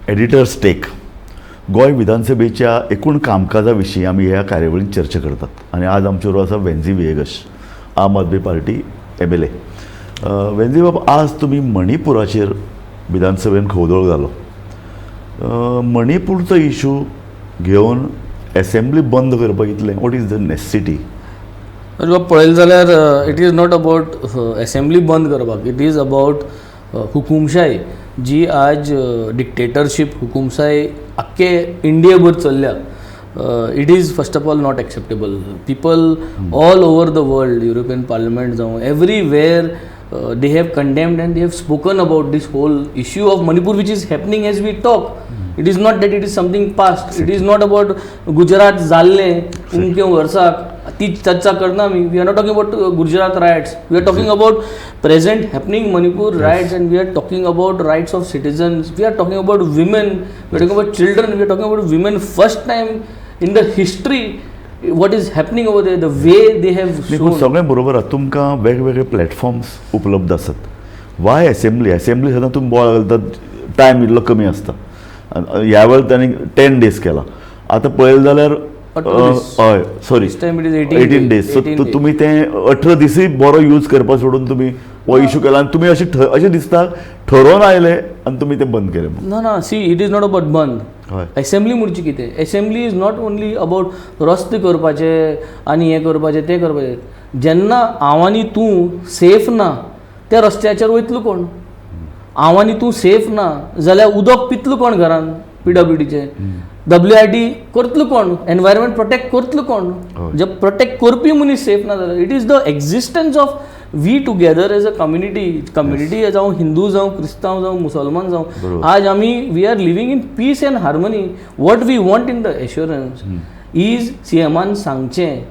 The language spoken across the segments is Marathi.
एडिटर्स टेक गोंय विधानसभेच्या एकूण कामकाजा विशीं आमी ह्या कार्यावळींत चर्चा करतात आनी आज आमचे बरोबर आसा वेंझी विएगस, आम आदमी पार्टी MLA. वेंझी बाब, आज तुमी मणिपुराचेर विधानसभेन खवदळ घालो. मणिपूरचो इशू घेवन असेंब्ली बंद करपाक इतलें, वॉट इज द नेसेसिटी? पळयलें जाल्यार it is not about assembly बंद करपाक, इट इज अबाउट हुकुमशाही जी आज डिक्टेटरशीप हुकुमशाही आख्खे इंडिया भर चल्ल्या. It is first of all not acceptable. People all over the world, European parliament जावं, everywhere they have condemned and they have spoken about this whole issue of Manipur, which is happening as we talk. It is not that it is something past. It is not about Gujarat जाल्ले उनके वर्साक ती चर्चा करना. We are not talking about Gujarat riots. We are talking about present happening Manipur riots, and we are talking about rights of citizens. We are talking about women. We are talking about children. We are talking about women. First time in the history, what is happening over there, the way they have shown. सगळें बरोबर आसा. तुमकां वेगवेगळे प्लॅटफॉर्म्स उपलब्ध आसात. वाय असेंब्ली सदां तुमी बोवाळ घालतात, टायम इल्लो कमी आसता. ह्या वेळेस तांणी 10 days केला. आतां पळयलें जाल्यार हय सॉरी 18 days. सो तुमी तें 18 दीसय बरो यूज करपा सोडून तुमी हो इशू केला आनी तुमी अशें दिसता ठरोवन आयले आनी तुमी तें बंद केलें. ना see, it is not about बंद. असेंब्ली म्हणची कितें? Assembly is not only about रस्ते करपाचे आनी हें करपाचें तें करपाचें. जेन्ना हांव आनी तूं सेफ ना त्या रस्त्याचेर वयतलो कोण? हांव आनी तूं सेफ ना जाल्यार उदक पितलो कोण घरान? PWDचें WRD करतलो कोण? एनवायरमेंट प्रोटेक्ट करतलो कोण? जे प्रोटेक्ट करपी मनीस सेफ ना जाल्यार it is the existence of we together as a community जावं हिंदू जावं क्रिस्तांव जावं मुसलमान जावं, आज आमी we are living in peace and harmony. What we want in the assurance is CMान सांगचें,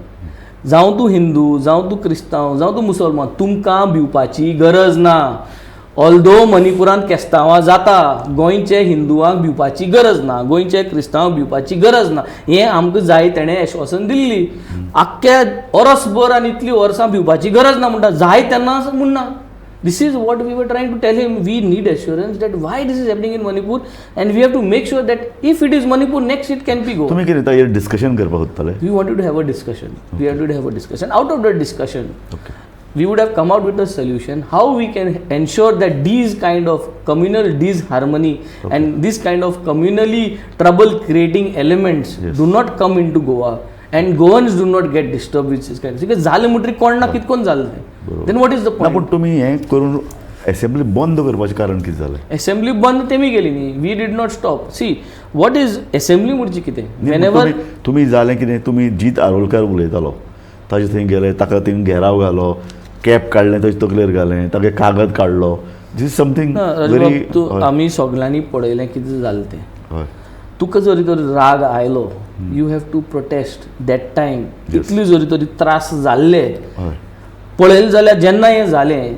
जावं तूं हिंदू जावं तूं क्रिस्तांव जावं तूं मुसलमान, तुमकां भिवपाची गरज ना. ऑल्दो मणिपुरांत केस्तांवां जाता, गोंयचे हिंदुवांक भिवपाची गरज ना, गोंयचे क्रिस्तांवांक भिवपाची गरज ना. हें आमकां जाय तेणें एश्वासन दिल्ली. आख्ख्या वर्सभर आनी इतलीं वर्सां भिवपाची गरज ना म्हणटा, जाय तेन्ना म्हणना. This is what we were trying to tell him. We need assurance that why this is happening in Manipur, and we have to make sure that if it is Manipur, next it can be go. तुमी कितें ताजेर डिस्कशन करपाक सोदताले? We wanted to have a discussion. We had to have a discussion. Out of that discussion, we would have come out with a solution how we can ensure that these kind of communal disharmony and this kind of communally trouble creating elements do not come into Goa, and Goans do not get disturbed with this kind. Because झाले म्हणटरी कोण ना कितकोन जालें. Then what is the point? पूण तुमी हें करून असेंब्ली बंद करपाचें कारण कितें जालें? असेंब्ली बंद तेमी केली न्ही. We did not stop. See, what is assembly म्हणची कितें? व्हेनेवर तुमी जालें कितें, तुमी जीत आरोलकार उलयतालो, ताजे थंय गेले, ताका थंय घेराव घालो, कॅप काडलें ताजे तकलेर घालें, तागे कागद काडलो. दिस इज समथींग व्हेरी. आमी सगळ्यांनी पळयलें कितें जालें तें. तुका जरी तर राग आयलो, you have to protest that time. इतली जरी तरी त्रास जाल्ले पळयलें जाल्यार जेन्ना हें जालें,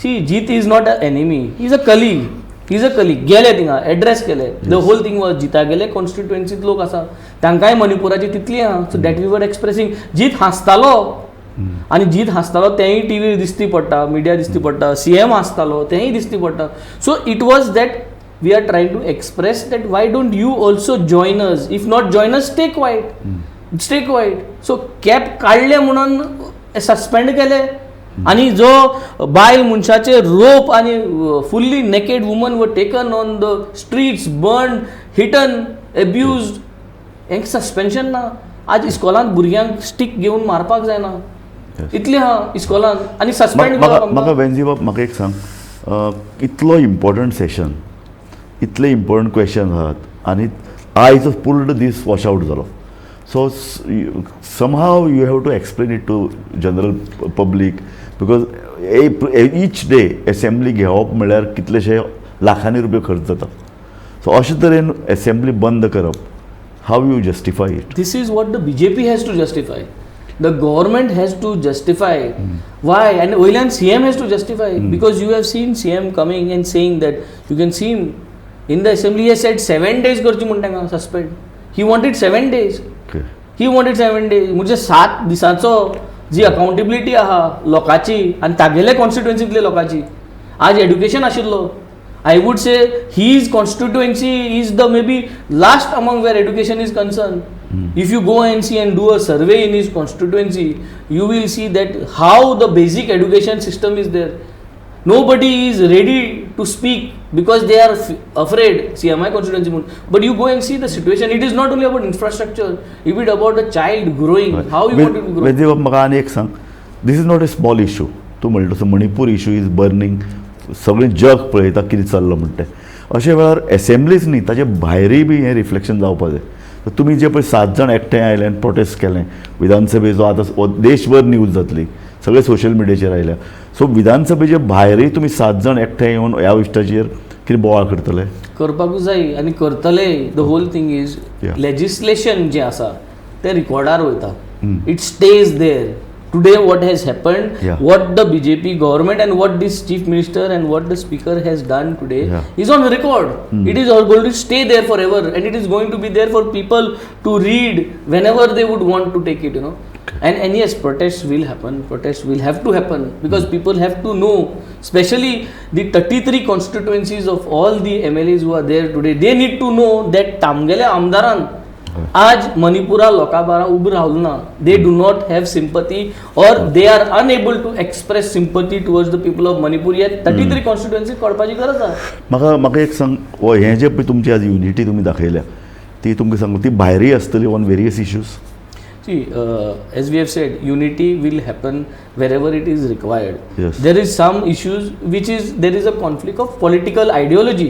see, Jeet is not a enemy, is a colleague. गेले थिंगा एड्रेस केले. द होल थिंग वॉज जिता गेले कॉन्स्टिट्युएन्सीत लोक आसा तांकांय मणिपुराची तितली आहा. So that we were expressing. Jeet हांसतालो आनी जीत हांसतालो तेंय टीव्हीर दिसती पडटा, मिडिया दिसती पडटा, CM हांसतालो तेंय दिसती पडटा. So it was that we are trying to express that why don't you also join us. If not join us, stay quiet. So cap काडले म्हणून सस्पेंड केले. आनी जो बायल मनशाचे रोप आनी fully naked woman were taken on the streets, burn, hitten, abused, हेंक सस्पेन्शन ना. आज इस्कॉलांत भुरग्यांक स्टीक घेवन मारपाक जायना, इतलें आहा इस्कॉलांत, आनी सस्पेंड म्हाका वेंझी बाब, म्हाका एक सांग, इतलो इम्पॉर्टंट सेशन, इतले इम्पॉर्टंट क्वेश्चन आहात आनी आयज पूर्ण दीस वॉश आउट जालो. So somehow you have to explain it to general public, because each day assembly घेवप म्हळ्यार कितलेशे लाखांनी रुपये खर्च जाता. सो अशे तरेन assembly बंद करप, how you justify it? This is what the BJP has to justify. The government has to justify why, and wayland CM has to justify, because you have seen CM coming and saying that, you can see him in the assembly, he has said 7 days करची म्हण तांकां suspend. He wanted 7 days. He wanted 7 days. म्हणजे 7 दिसांचो जी अकाउंटेबिलिटी आहा लोकांची आनी तागेले कॉन्स्टिट्युएन्सींतल्या लोकांची. आज एड्युकेशन आशिल्लो, I would say his constituency is the maybe last among where education is concerned. If you go and see and do a survey in his constituency, you will see that how the basic education system is there. Nobody is ready to speak because they are afraid. See, my constituency, but you go and see the situation. It is not only about infrastructure. It is about a child growing. How you want to grow. वेदेव म्हाका आनी एक सांग, this is not a small issue. तूं म्हणटा तसो मणिपूर इशू इज बर्निंग, सगळें जग पळयता कितें चल्लां म्हणटा तें. अशे वेळार एसेंब्लीज न्ही, ताचे भायरूय बी हें रिफ्लेक्शन जावपा जाय. तुमी जे पळय 7 जाण एकठांय आयले आनी प्रोटेस्ट केलें विधानसभेचो, आतां देशभर न्यूज जातली, सगळे सोशल मिडियाचेर आयल्या. सो विधानसभेचे भायरूय तुमी 7 जाण एकठांय येवन ह्या विशयाचेर कितें बोवाळ करतले? करपाकूच जाय आनी करतले. The whole thing is legislation जें आसा तें रिकॉर्डार वयता. It stays there. Today what has happened, what the BJP government and what this chief minister and what the speaker has done today is on record. It is all going to stay there forever, and it is going to be there for people to read whenever they would want to take it, And yes, protests will happen. Protests will have to happen because people have to know, especially the 33 constituencies of all the MLAs who are there today. They need to know that तामगेले आमदारान आज मणिपुरा लोकां बारा उबे रावलें ना. They do not have sympathy or they are unable to express sympathy towards the people of Manipur. हे 33 कॉन्स्टिट्युएन्सी कळपाची गरज आसा. म्हाका एक सांग, हें जे पळय तुमची आज युनिटी तुमी दाखयल्या ती तुमकां सांगू, ती भायरूय आसतली on various issues. See, as we have said, unity will happen wherever it is required. Yes. There is some issues which is there is a conflict of political ideology.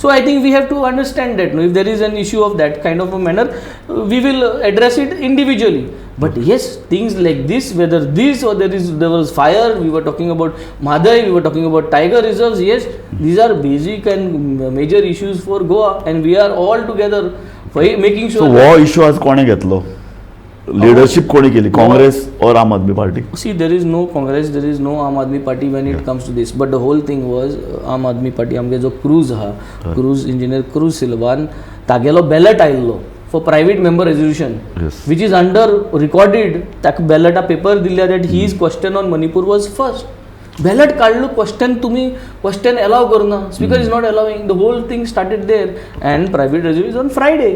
So I think we have to understand that. If there is an issue of that kind of a manner, we will address it individually. But yes, things like this, whether this or there was fire, we were talking about Madai, we were talking about tiger reserves. Yes, these are basic and major issues for Goa, and we are all together making sure. So, वो issue आज कोणे घेतलो? लीडरशिप कोणी केली, काँग्रेस और आम Aadmi party? See, there is no Congress, there is no Aam Aadmi Party when it comes to this. But the whole thing was Aam Aadmi Party आमगे जो क्रूज हा, क्रूज इंजिनियर क्रूज सिल्वान तागेलो बॅलट आयल्लो for private member resolution, which is under recorded. ताका बॅलटा पेपर दिल्ल्या that his question on Manipur was first. Ballot काढलो, क्वेश्चन अलाव करना, speaker is not allowing. The whole thing started there and private resolution on Friday.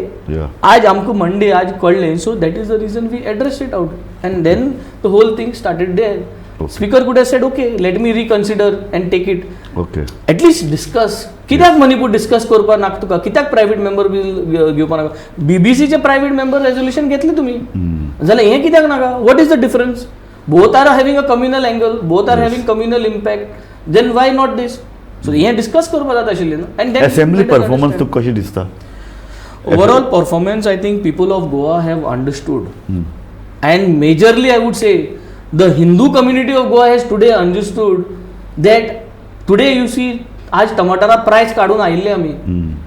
आज आमकां मंडे आज कळ्ळें. So that is the reason we address it out and then the whole thing started there. Speaker could have said okay, let me reconsider and take it. Okay, at least discuss. कित्याक मणिपूर डिस्कस करपा नाका तुका? कित्याक प्रायव्हेट मेंबर बील घेवपा नाका? बीबीसीचे प्रायव्हेट मेंबर रेजोल्युशन घेतले तुमी, जाल्यार हें कित्याक नाका? What is the difference? Both are having a communal angle, both are having communal impact. Then why not this? So हे discuss करपा जाता आशिल्लें न्हू. And then assembly performance तुका कशी दिसता? Overall performance, I think people of Goa have understood. And majorly I would say the Hindu community of Goa has today understood that today you see आज टमाटारा प्राइस काढून आयिल्ले आमी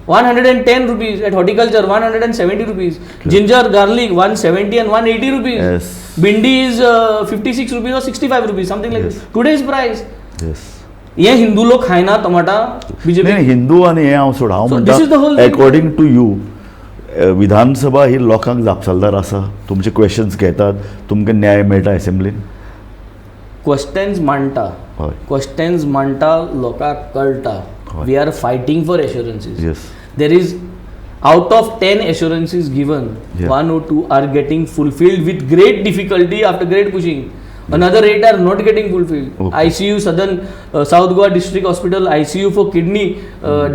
110 rupees at horticulture, 170 rupees. Ginger, garlic 170 and 180 rupees. Yes. Bindi is 56 rupees or 65 rupees, something like this. Today's price. Yes. हे हिंदू लोक खायना टमाटा. बीजेपी हिंदू आनी हें हांव सोड, हांव म्हणटा अकॉर्डिंग टू यू विधानसभा ही लोकांक जापसालदार आसा? तुमचे क्वेश्चन्स घेतात, तुमकां न्याय मेळटा एसेंब्लीन? क्वेश्चन्स मांडटा, क्वेश्चन्स मांडटा, लोकांक कळटा. We are fighting for assurances. There is out of 10 assurances given, 1 or 2 are getting fulfilled with great difficulty after great pushing. Another 8 are not getting fulfilled. ICU South Goa District Hospital ICU for kidney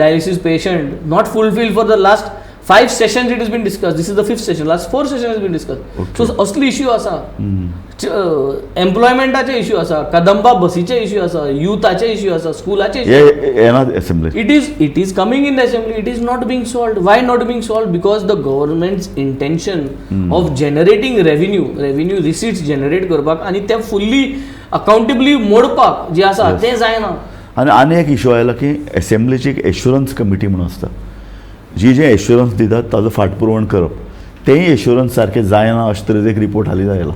dialysis patient not fulfilled for the last 5 sessions. It has been discussed. This is the 5th session. Last 4 sessions has been discussed. So असली issue आसा, एम्प्लॉयमेंटाचे इश्यू आसा, कदंबा बसीचे इश्यू आसा, युथाचे इश्यू आसा, स्कूलाचे issue. It is coming in the assembly. It is not being solved. Why not being solved? Because the government's intention of generating revenue receipts generate करपाक आणि ते fully accountably मोडपाक जे आसा ते जायना. आनी एक इश्यू आयला की एसेंब्लीची एक एश्युरन्स कमिटी म्हणून आसता, जे एश्युरन्स दितात ताजो फाटपुरवण करप. तेंय एश्युरन्स सारकें जायना अशें तरेचो एक रिपोर्ट हालीं आयला.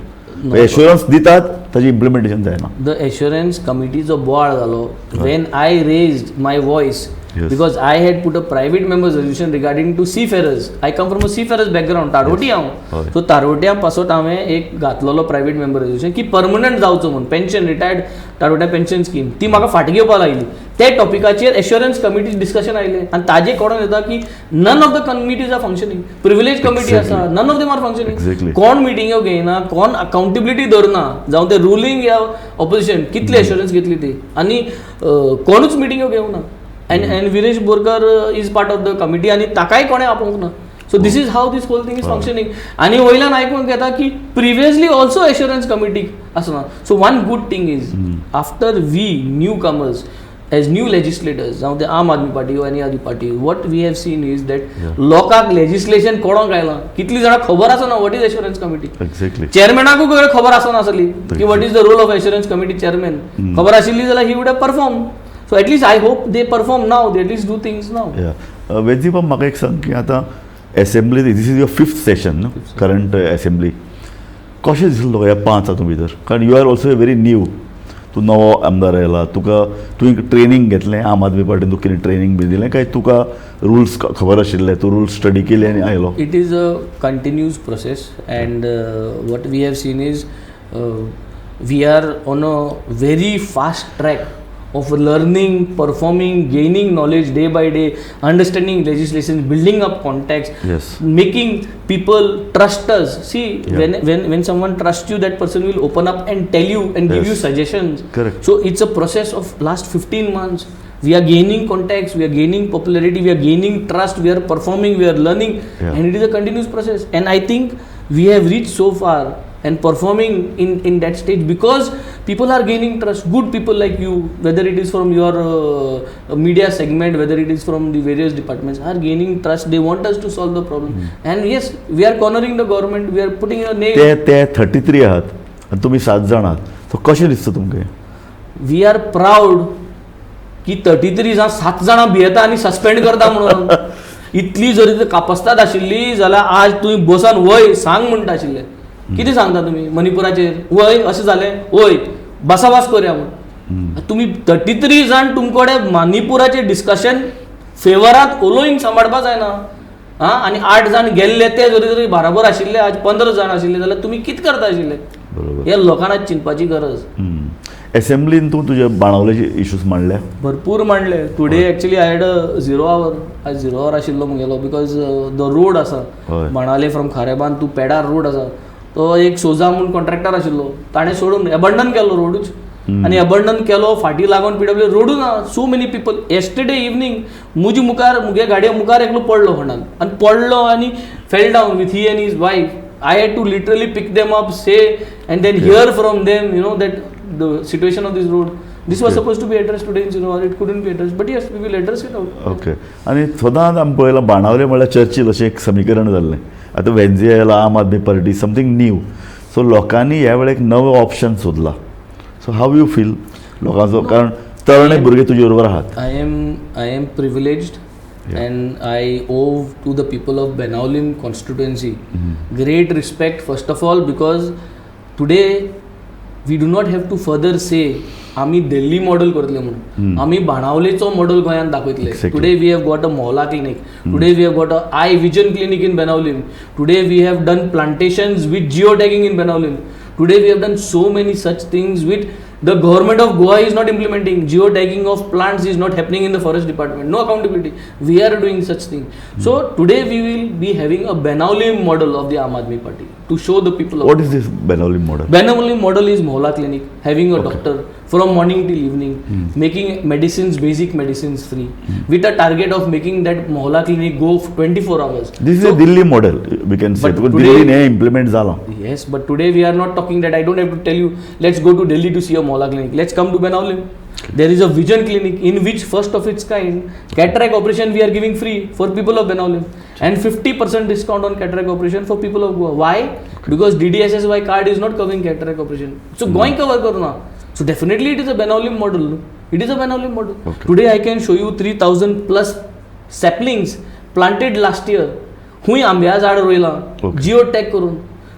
एश्युरन्स दितात, ताजें इम्प्लिमेंटेशन जायना. द एश्युरन्स कमिटीचो बोवाळ जालो when I raised my voice because I had put a private members resolution regarding to seafarers. I come from a seafarers background. तारोटी हांव. सो तारोट्या पासत हांवें एक घातलेलो प्रायवेट मेंबर रेजोल्युशन की परमनंट जावचो म्हणून पेन्शन रिटायर्ड तारोट्या पेन्शन स्कीम ती म्हाका फाटी घेवपाक लागली. ते टॉपिकाचेर एश्युरन्स कमिटी डिस्कशन आयले आनी ताजे कोण येता की none of the committees are functioning. Privilege committee आसा, none of them are functioning. कोण मिटिंग्यो घेयना, कोण अकाउंटेबिलिटी धरना, जावं ते रुलींग या ऑपोजिशन कितले एश्युरन्स घेतली ती, आनी कोणूच मिटिंग्यो घेवना. And Viresh Borkar is part of the committee आनी ताकाय कोणें आपोवंक ना. So this is how this whole thing is functioning. आनी वयल्यान आयकूंक येता की प्रिवियसली ऑल्सो एश्युरन्स कमिटी आसना. So one good thing is after we new comers as new legislators, जावं ते आम आदमी पार्टी वा any other party, what we have seen is that लोकांक लेजिस्लेशन कोणाक आयलां कितली जाणां खबर आसना what is assurance committee. Exactly. चेअरमॅनाकूय खबर आसनासली की what is the role of assurance committee chairman. खबर आशिल्ली जाल्यार he would have perform. So at least I hope they perform now, they at least do things now. वेजीबा म्हाका एक सांग की आतां assembly, this is your 5th session न्हू करंट एसेंब्ली. कशें दिसलें तुका ह्या 5 हातूंत भितर? कारण you are also very new. तूं नवो आमदार आयला, तुका तुवें ट्रेनींग घेतलें आम आदमी पार्टीन, तुका कितें ट्रेनींग बी दिलें काय तुका रुल्स खबर आशिल्ले, तूं रुल्स स्टडी केले आनी आयलो? It is a continuous process and what we have seen is we are on a very fast track of learning, performing, gaining knowledge day by day, understanding legislation, building up contacts, yes, making people trust us. See, when someone trusts you, that person will open up and tell you and give you suggestions. Correct. So it's a process of last 15 months. We are gaining contacts, we are gaining popularity, we are gaining trust, we are performing, we are learning, and it is a continuous process. And I think we have reached so far and performing in that stage because people are gaining trust. Good people like you, whether it is from your media segment, whether it is from the various departments, are gaining trust. They want us to solve the problem. And yes, we are cornering the government, we are putting a nail. ते 33 आहात आनी तुमी 7 जाण आहात. सो कशें दिसता तुमकां? We are proud की 33 जाण 7 जाणां भियेता आनी सस्पेंड करता म्हणून. इतली जरी कापस्ताद आशिल्ली जाल्यार आज तुवें बसान वय सांग म्हणटा आशिल्ले. कितें सांगता तुमी मणिपुराचेर? वय अशें जालें, वय बसाबास करया म्हणून. तुमी 33 जाण तुमकोडे मणिपुराचें डिस्कशन फेवरांत उलोवंक सांबाळपा जायना. आनी 8 जाण गेल्ले ते जरी बराबर आशिल्ले, आज 15 जाण आशिल्ले जाल्यार तुमी कितें करता आशिल्ले? हे लोकांना चिंतपाची गरज. एसेंब्लीन तूं तुजे बाणावलेचे इश्यूज मांडल्या? भरपूर मांडले. Today actually I had a 0 hour. आज 0 hour आशिल्लो म्हगेलो बिकॉज द रोड आसा बाणावले फ्रॉम खारेबांद टू पेडार रोड आसा तो एक सोजा म्हणून कॉन्ट्रॅक्टर आशिल्लो, ताणें सोडून एबंडन केलो रोडूच. आनी एबंडन केलो, फाटीं लागून PW रोडू ना. So many people. Yesterday evening मुगे गाडये मुखार एकलो पडलो खंडान आनी पडलो आनी fell down with he and his wife. I had to literally pick them up, say and then hear from them that the situation of this road. This was supposed to be addressed today in 0 hour. It couldn't be addressed. But yes, we will address it out. Okay. आनी सदांच आमी पळयलां बाणावले म्हणल्यार चर्चील अशें एक समीकरण जाल्लें. आतां वेन्झी आयला, Aam Aadmi Party, something new. So लोकांनी ह्या वेळेक नवो ऑप्शन सोदला. सो हाव यू फील लोकांचो? कारण तरणे भुरगे तुजे बरोबर आहात. I am privileged and I owe to the people of Benaulim constituency great respect first of all because today we do not have to further say आम्ही दिल्ली मॉडेल करतले म्हणून. आम्ही बाणावलेचो मॉडेल गोंयांत दाखयतले. Today we have got a mohalla clinic. Today we have got a eye vision clinic in Benaulim. Today we have done plantations with geo tagging in Benaulim. Today we have done so many such things which the government of Goa is not implementing. Geotagging of plants is not happening in the forest department. No accountability. We are doing such things. So today we will be having a Benaulim model of the Aam Aadmi Party to show the people. What is this Benaulim model? Benaulim model is Mohalla clinic, having a doctor from morning till evening, making medicines, basic medicines free, with a target of making that Mohalla clinic go 24 hours. This is a Delhi model, we can say. Because Delhi ne implement zala. Yes, but today we are not talking that. I don't have to tell you, let's go to Delhi to see a Mohalla clinic. Let's come to Benaulim. There is a vision clinic in which first of its kind, cataract operation we are giving free for people of Benaulim. And 50% discount on cataract operation for people of Goa. Why? Because DDSSY card is not covering cataract operation. So going cover karna. So definitely it is a Benaulim model. It is a Benaulim model. Okay. Today I can show you 3,000 plus saplings planted last year. हुई आंब्या झाड रोयला जिओ टॅग करून.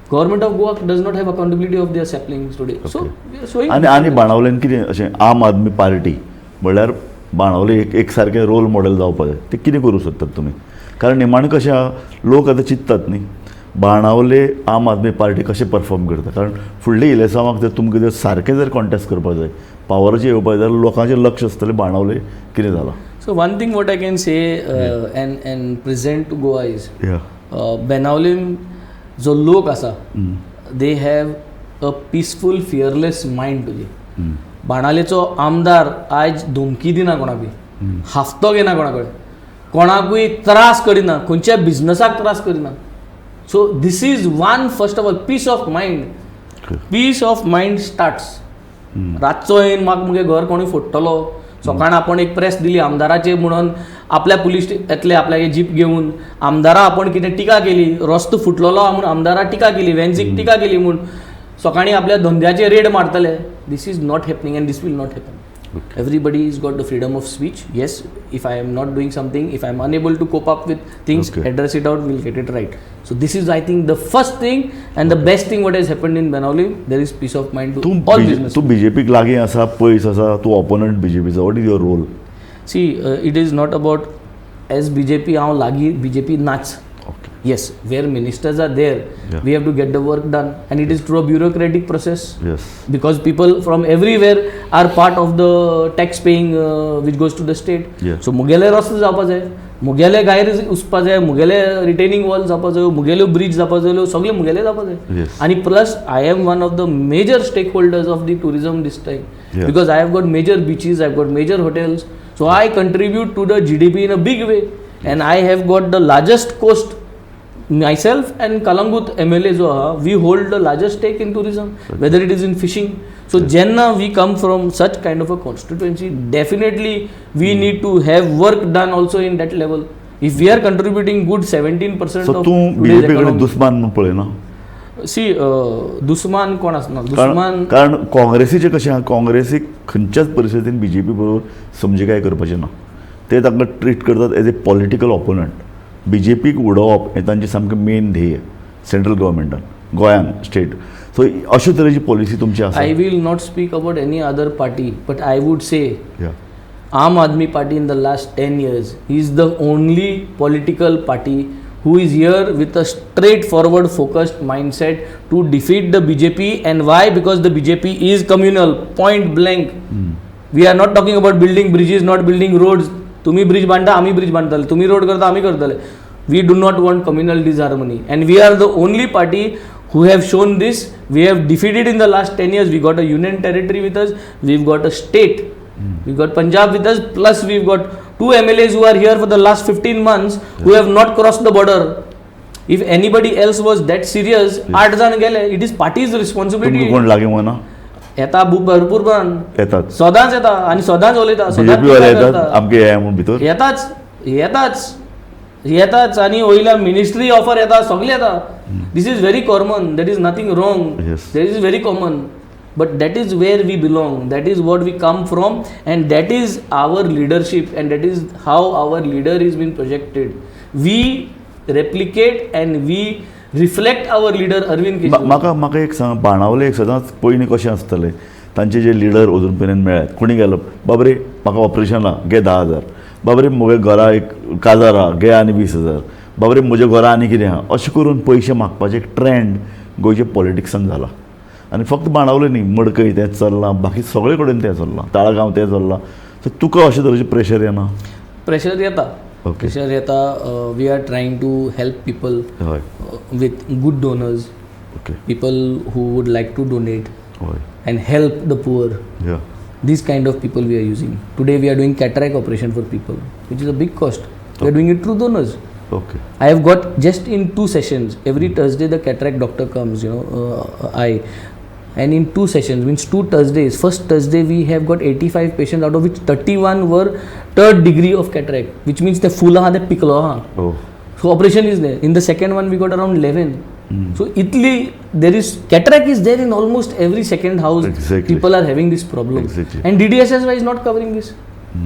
Government of Goa does not have accountability of their saplings today. So we are showing. आणि बाणावलेन कितें अशें आम आदमी पार्टी म्हणल्यार बाणावले एक सारकें रोल मॉडेल जावपाक जाय. ते कितें करूं सोदतात तुमी? कारण निमाणें कशें आहा, लोक आतां चिंततात न्ही बाणावले आम आदमी पार्टी कशें परफॉर्म करता, कारण फुडल्या इलेक्शनाक जर तुमकां जर सारकें जर कॉन्टेस्ट करपाक जाय, पावराचेर येवपाक जाय, लोकांचें लक्ष आसतलें बाणावले कितें जालां. So one thing what I can say and present to Goa is या Benaulim जो लोक आसा they have a peaceful fearless mind तुजी. बाणालेचो आमदार आज धमकी दिना कोणाकूय, हाफ्तो घेना कोणा कडेन, कोणाकूय त्रास करिना, खंयच्या बिझनसाक त्रास करिना. So this is one first of all peace of mind. Peace of mind starts. रातचो येवन म्हाका मुगे घर कोणूय फोडटलो, सकाळ आपण एक प्रेस दिली आमदाराचे म्हणून आपल्या पुलीस येतले आपल्या जीप घेऊन, आमदारा आपण कितें टिका केली, रस्तो फुटलेलो म्हणून आमदारा टिका केली, वेन्झीक टिका केली म्हणून सकाळी आपल्या धंद्याचे रेड मारतले. This is not happening and this will not happen. Everybody has got the freedom of speech. Yes, if I am not doing something, if I am unable to cope up with things, address it out, we'll get it right. So this is, I think, the first thing and the best thing what has happened in Benaulim. There is peace of mind to all business. तूं बीजेपीक लागीं आसा, पयस आसा, तूं ऑपोनंट बीजेपीचो. What is your role? See, it is not about as BJP हांव लागीं BJP नाच. Yes, where ministers are there, we have to get the work done, and it is through a bureaucratic process. Yes. Because people from everywhere are part of the tax paying which goes to the state. Yeah. So मुगेले रस्ते जावपा जाय, मुगेले गायर उसपा जाय, मुगेले रिटेनिंग वॉल जावपा जाय, मुगेल्यो ब्रिज जावपा जाय, सगळे मुगेले जावपा जाय. Yes. आणि plus I am one of the major stakeholders of the tourism this time. Yeah. Because I have got major beaches, I have got major hotels, so I contribute to the GDP in a big way, and I have got the largest coast. Myself and Kalangut MLA जो आहा, we hold the largest stake in tourism, whether it is in fishing. So jenna we come from such kind of a constituency, definitely we need to have work done also in that level. If we are contributing good 17% So of तूं today's बीजेपी कडेन economy. दुस्मान म्हणून पळयना? See, दुस्मान कोण आसना, दुस्मान कारण काँग्रेसीचें कशें आहा, काँग्रेसीक खंयच्याच परिस्थितीन बीजेपी बरोबर समजिकाय करपाचें ना. ते तांकां ट्रीट करतात एज ए पॉलिटिकल ऑपोनंट. बीजेपीक उडोवप हें तांचें सामकें मेन ध्येय सेंट्रल गव्हर्मेंटान, गोंयान स्टेट. सो अशे तरेची पॉलिसी तुमची आसा? I will not speak about any other party, but I would say या Aam Aadmi Party in the last 10 years is the only political party who is here with a straightforward focused mindset to defeat the BJP. And why? Because the BJP is communal, point blank. We are not talking about building bridges, not building roads. तुम्ही ब्रिज बांधता, आम्ही ब्रिज बांधतले, तुम्ही रोड करता, आम्ही करतले. We do not want communal disharmony, and we are the only party who have shown this. We have defeated in the last 10 years. We got a union territory with us, we've got a state, we've got Punjab with us, plus we've got 2 MLAs who are here for the last 15 months who have not crossed the border. If anybody else was that serious, 8 जण गेले. It is party's responsibility. तुमकां कोण लागीं वना? येता भरपूर पण येतात, सदांच येता आणि सदांच उलयता, बीजेपी वाले येतात आमगे हे म्हणून भितर येताच आणि वयल्या मिनिस्ट्री ऑफर येता, सगळे येता. This is very common, that is nothing wrong, that is very common, but that is where we belong, that is what we come from, and that is our leadership, and that is how our leader is been projected. We replicate and we reflect our leader Arvind Kejriwal. म्हाका एक सांग, बाणावले एक सदांच पयलीं कशें आसतलें, तांचे जे लिडर अजून पर्यंत मेळ्ळ्यात, कोणी गेलो बाबरे म्हाका ऑपरेशना घे 10,000, बाबरे म्हगे घरा एक काजार आहा घे आनी 20,000, बाबरे म्हज्या घरा आनी कितें आहा, अशें करून पयशे मागपाचें एक ट्रेंड गोंयच्या पॉलिटिक्सान जाला. आनी फक्त बाणावले न्ही, मडकय तेंच चल्लां, बाकी सगळे कडेन तें चल्लां, ताळगांव तें चल्लां. सो तुका अशें तरेचें प्रेशर येना? प्रेशर येता, Okay. प्रेशर येता. We are trying to help people हय with good donors, okay people who would like to donate हय and help the poor. या These kind of people we are using. Today we are doing cataract operation for people, which is a big cost. We are doing it through donors. Okay I have got just in 2 sessions, every Thursday the cataract doctor comes, and in 2 sessions, means 2 Thursdays. First Thursday we have got 85 patients, out of which 31 were 3rd degree of cataract, which means the full ha, the piccolo ha. Oh. So operation is there. In the second one we got around 11. So Italy, there is cataract is there in almost every second house. Exactly. People are having this problem. Exactly. And DDSSY is not covering this.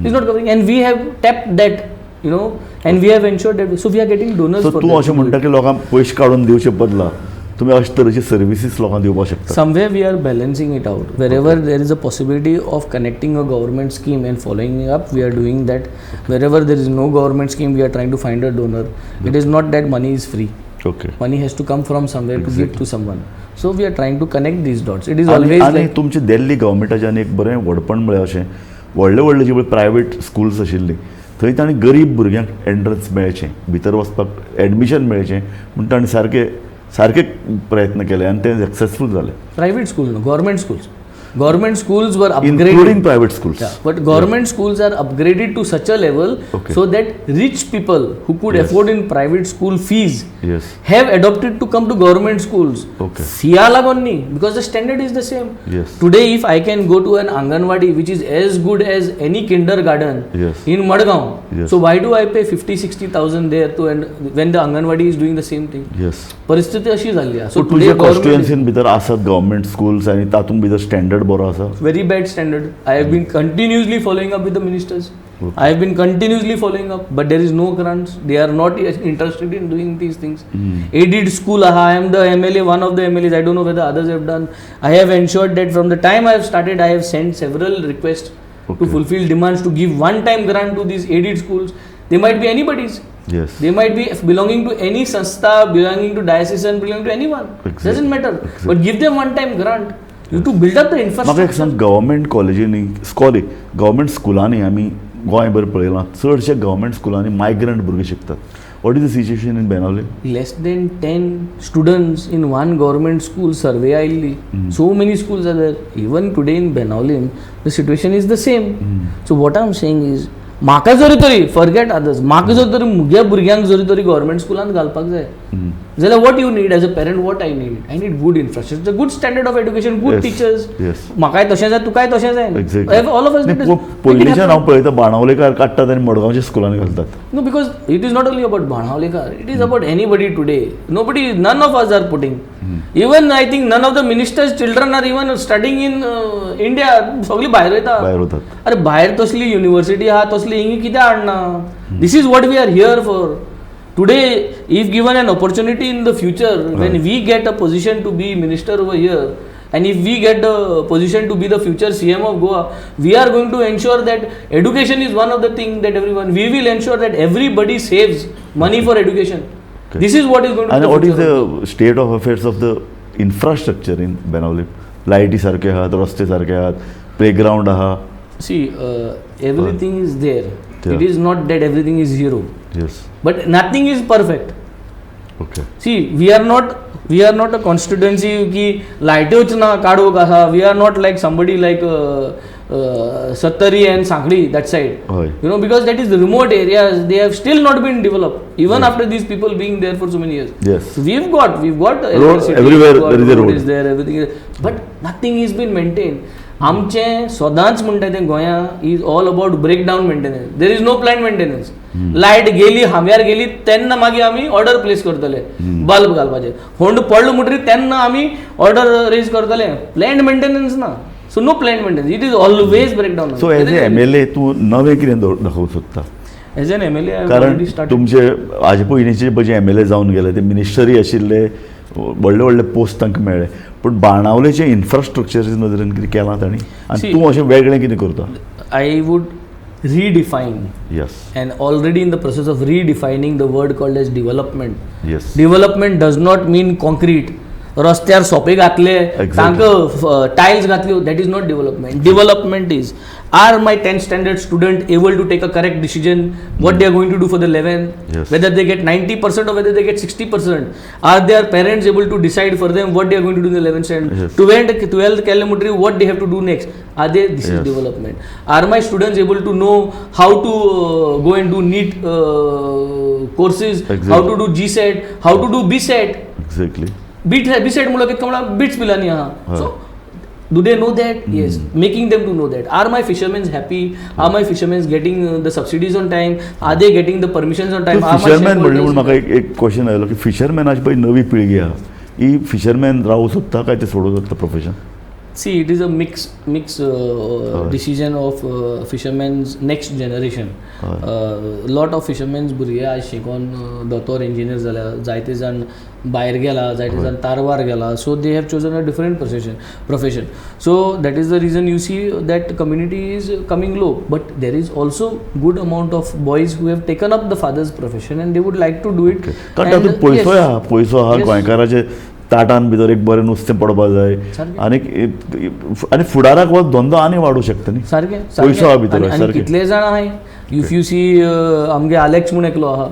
It's not covering, and we have tapped that, and we have ensured that. So we are getting donors so for तूं that. अशें म्हणटा की लोकांक पयशे काडून दिवचे बदला तुमी अशे तरेची सर्विसीस लोकांक दिवपाक शकता? Somewhere we are balancing it out. Wherever there is a possibility of connecting a government scheme and following up, we are doing that. Wherever there is no government scheme, we are trying to find a donor. It is not that money is free. Okay. Money has to come from somewhere to give to someone. So we are trying to connect these dots. It is आनी always आनी like तुमचे दिल्ली गव्हर्मेंटाच्यान एक बरें व्हडपण म्हळ्यार अशें व्हडले व्हडले जे प्रायवेट स्कुल्स आशिल्ली थंय तांणी गरीब भुरग्यांक एंट्रन्स मेळचें भितर वचपाक एडमिशन मेळचें म्हूण तांणी सारके सारके प्रयत्न केले आनी ते सक्सेसफूल जाले. private schools, no, government schools. Government schools were upgraded. Including private schools. Yeah, but government schools are upgraded to such a level Okay. so that rich people who could Yes. afford in private school fees Yes. have adopted to come to government schools. Okay. Fiya lagonni, because the standard is the same. Yes. Today, if I can go to an Anganwadi which is as good as any kindergarten Yes. in Madgaon, Yes. so why do I pay 50-60,000 there to when the Anganwadi is doing the same thing? Yes. परिस्थिती अशी झाली आहे. सो तुज्या कॉन्स्टिट्युएन्सीन भितर आसात गव्हर्मेंट स्कुल्स आनी तातूंत भितर स्टँडर्ड बरो आसा. very bad standard. I have been continuously following up with the ministers. Okay. I have been continuously following up, but there is no grants. They are not interested in doing these things. Aided school, I am the MLA, one of the MLAs. I don't know whether others have done. I have ensured that from the time I have started, I have sent several requests Okay. to fulfill demands to give one-time grant to these aided schools. They might be anybody's. Yes. They might be belonging to any sanstha, belonging to diocesan, belonging to anyone. Exactly. Doesn't matter. Exactly. But give them one-time grant. You to build up the म्हाका एक infrastructure. सांग गव्हर्मेंट कॉलेजींनी गव्हर्मेंट स्कुलांनी आमी गोंय बरें पळयलां चडशे गव्हर्मेंट स्कुलांनी मायग्रंट भुरगे शिकतात. What is the situation in Benaulim? Less than 10 students in one government school survey आयिल्ली. So many schools are there. Even today in Benaulim, the situation is the same. So what I'm saying is, म्हाका जरी तरी फॉरगेट अदर्स, म्हाका जर तरी म्हज्या भुरग्यांक जरी तरी गव्हर्मेंट स्कुलांत घालपाक जाय जाल्यार what you need as a parent, what I need good infrastructure, good standard of education, good Yes. Teachers. Yes. म्हाकाय तशें जाय, तुकाय तशें जाय. ऑल ऑफ अस पयलींच्यान हांव पळयता बाणावलेकार काडटात आनी मडगांवच्या स्कुलांनी घालतात. No, because it is not only about Banhavlekar, it is about anybody today. Nobody, none of us are putting. Even I think none of the ministers' children are even studying in India. सगळी भायर वयता. भायर वतात. अरे भायर तसली युनिवर्सिटी आहा, तसली हिंगी कित्याक हाडना? This is what we are here for. Today, if given an opportunity in the future, when we get a position to be minister over here, and if we get the position to be the future CM of Goa, we are going to ensure that education is one of the things that everyone, we will ensure that everybody saves money for education. Okay. This is what is going to And be what is future of the state of affairs of the infrastructure in Benaulim? लायटी सारके आहात, रस्ते सारके आहात, प्लेग्राउंड आहा. Goa. See, everything is there. Yeah. It is not that everything is zero, Yes. but nothing is perfect. Okay. See, we are not a constituency की लायट्योच ना काडोक आहा. We are not like somebody like Sattari and Sangli, that side. Hoy. You know, because that is the remote areas, they have still not been developed, even after these people being there for so many years. Yes. So we've got electricity, everywhere we've got there is a road. is there, everything is, but nothing is been maintained. आमचें सदांच म्हणटा तें गोंया is all about break down maintenance. There is no plan maintenance. Light गेली, हांव्यार गेली, तेन्ना मागीर आमी ऑर्डर प्लेस करतले बल्ब घालपाचे. होंड पडलो म्हणटरी तेन्ना आमी ऑर्डर रेज करतले. प्लॅन मेंटेनन्स ना. So no plan maintenance. It is always break down. So as a MLA तूं नवें कितें दाखोवंक सोदता? एज एन MLA कारण तुमचे हाजे पयलींचे जे MLA जावन गेले ते मिनिस्टरी आशिल्ले, व्हडले व्हडले पोस्ट तांकां मेळ्ळे, पूण बाणावलेचे इन्फ्रास्ट्रक्चर नदरेन कितें केलां तांणी आनी See, तूं अशें वेगळें कितें करता? I would redefine Yes. and already in the process of redefining the word called as development. Yes. Development does not mean concrete. रस्त्यार सोपे घातले, तांकां tiles घातल्यो, that is not development. Development is, are my 10th standard student able to take a correct decision what they are going to do for the 11th? Yes. Whether they get 90% or whether they get 60%? Are their parents able to decide for them what they are going to do in the 11th standard? Yes. 12th kilometer, what they have to do next? Are they? This is Yes. development. Are my students able to know how to go and do NEET courses? Exactly. How to do GSET? How to do BSET? Exactly. BSET मुळे कितको म्हणल्यार बिट्स पिलांनी आहा. हय. So do they know that? Yes. Making them to know that. Are my fishermen happy? Are my fishermen getting the subsidies on time? Are they getting the permissions on time? Are my fisherman म्हणले shareholders- म्हूण म्हाका एक क्वेश्चन आयलो की फिशरमॅनाची पळय नवी पिळगी आहा ही फिशरमॅन रावूं सोदता काय ते सोडूं सोदता profession? See, it is a mix decision of fishermen's next generation. Lot of fishermen's भुरगे आज शिकून दोतोर इंजिनियर जाला, जायते जाण भायर गेला, जायते जाण तारवार गेला. So they have chosen a different profession. So that is the reason you see that community is coming low. But there is also good amount of boys who have taken up the father's profession and they would like to do it. कारण तातूंत पयसो आहा गोंयकाराचे ताटान भितर एक बरें नुस्तें पडपाक जाय आनी फुडाराक हो धंदो आनी वाडूंक शकता न्ही. सारकें पयसो आहा भितर आनी कितले जाण आहाय इफ यू सी आमगे आलेक्स म्हूण एकलो आहा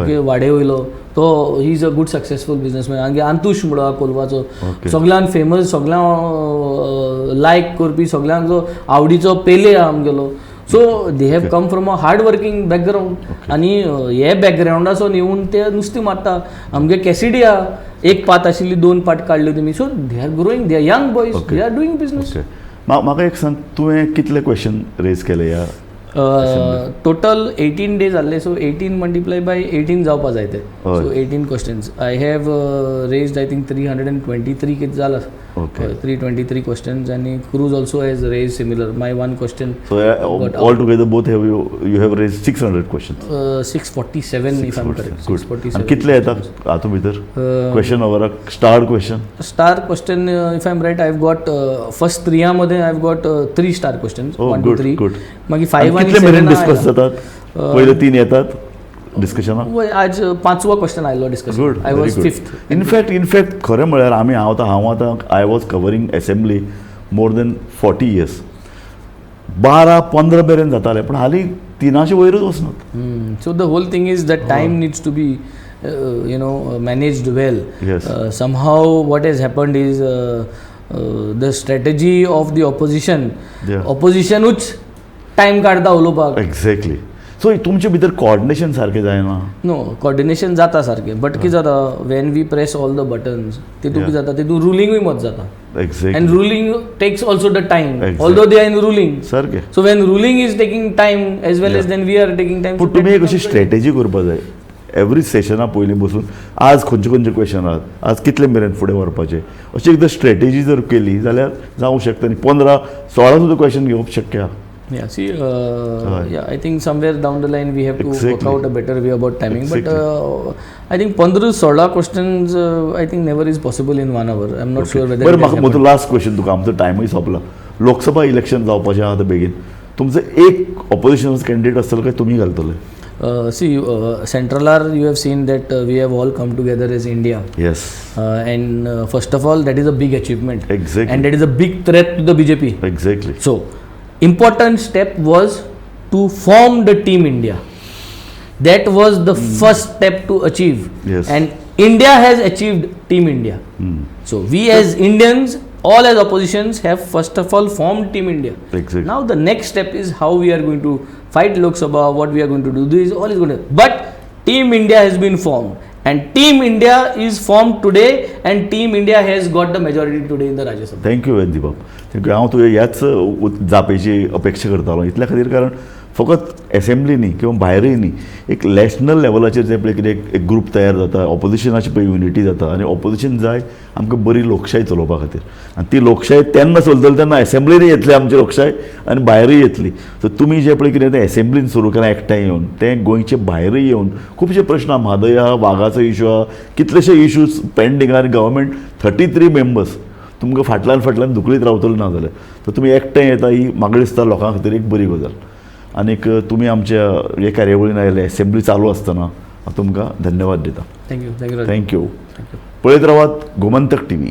ओके वाडे वयलो तो he is a good successful businessman. आमगे अंतुश म्हणून आहा कोलवाचो सगळ्यान फेमस सगळ्यां लायक करपी सगळ्यांक जो आवडीचो पेले आहा आमगेलो. So they have come from a hard working background आनी हे बॅकग्रावंडासून येवन ते नुस्तें मारता. आमगे कॅसिडी आहा एक पात आशिल्ली 2 पाट काडल्यो तेमी. So they are growing, they are young boys, they are doing business. म्हाका एक सांग, तुवें कितले क्वेश्चन रेज केले ह्या टोटल 18 days जाल्ले. सो 18 मल्टिप्लाय बाय 18 जावपा जाय ते. सो 18 questions I have raised I think 323 कितें जाला. 323 क्वेश्चन्स आनी Cruz also has raise similar. My one question all together both you have raise 600 questions. 647 if I M correct. 647. कितले येतात हातूंत भितर क्वेश्चन ओवराक star question if I am right I have got first 3 मध्ये I have got 3 star questions 1 to 3. मागीर 5 कितले मेरेन डिस्कस जातात? पहिले 3 येतात डिस्कशनाक. आज 5वो क्वेश्चन आयलो discussion. Good, I was 5th. In fact खरें म्हळ्यार हांव आतां I was covering assembly more than 40 years. 12-15 मेरेन जाताले पूण हालीं 300 वयरूच वचनात. So the whole thing is that time needs to be managed well. Yes. Somehow what has happened is the strategy of the opposition. Oppositionूच टायम काढता उलोवपाक. एक्झॅक्टली. सो तुमचे भितर कोऑर्डिनेशन सारकें जायना. नो कोऑर्डिनेशन जाता सारकें बट कितें जाता when we press all the buttons तितून कितें जाता तितून रुलींगूय मत जाता. Exactly. And ruling takes also the time although they are in ruling. सारकें. So when ruling is taking time as well as then we are taking time. पूण तुमी एक अशी स्ट्रॅटेजी करपाक जाय एवरी सेशना पयलीं बसून आज खंयचे क्वेश्चन आहात, आज कितले मेरेन फुडें व्हरपाचें अशी एकदां स्ट्रॅटेजी जर केली जाल्यार जावंक शकता. न्ही 15-16 सुद्दां क्वेश्चन घेवप शक्य आहा. Yeah, see, I think somewhere down the line we have to work out a better way about timing. But I think 15-16 questions I think never is possible in 1 hour. I'm not sure whether. बरं म्हाका म्हजो लास्ट क्वेश्चन तुका, आमचो टायमूय सोंपला. लोकसभा इलेक्शन जावपाचें आहा आतां बेगीन. तुमचो एक ऑपोजिशन कॅन्डिडेट आसतलो काय तुमी घालतले? See, Central you have seen that we have all come together as India. Yes. And first of all, that is a big achievement. Exactly. And that is a big threat to the BJP. Exactly. So, important step was to form the Team India. That was the first step to achieve. Yes. And India has achieved Team India. So we as Indians, all as oppositions have first of all formed Team India. Exactly. Now the next step is how we are going to fight Lok Sabha, what we are going to do. This all is going to. But Team India has been formed. And Team India is formed today and Team India has got the majority today in the Rajya Sabha. Thank you वेंदीबाब. थँक्यू. हांव तुवें ह्याच जापेची अपेक्षा करतालो इतल्या खातीर कारण फकत एसेंब्ली न्ही किंवा भायरूय न्ही एक नॅशनल लेवलाचेर जे पळय कितें एक ग्रूप तयार जाता ऑपोजिशनाची पळय युनिटी जाता आनी ऑपोजिशन जाय आमकां बरी लोकशाय चलोवपा खातीर आनी ती लोकशाय तेन्ना चलतली तेन्ना एसेंब्लीनय येतली आमची लोकशाय आनी भायरूय येतली. सो तुमी जे पळय कितें तें एसेंब्लीन सुरू केलां एकठांय येवन तें गोंयचे भायरूय येवन खुबशे प्रश्न आहा. म्हादय आहा, वाघाचो इशू आहा, कितलेशे इशूज पेंडींग आनी गव्हर्मेंट 33 मेंबर्स तुमकां फाटल्यान दुखलीत रावतलो ना जाल्यार तर तुमी एकठांय येता ही म्हाका दिसता लोकां खातीर एक बरी गजाल. आनीक तुमी आमच्या हे कार्यावळीन आयले एसेंब्ली चालू आसतना हांव तुमकां धन्यवाद दिता. थँक्यू. थँक्यू. पळयत रावात गोमंतक TV.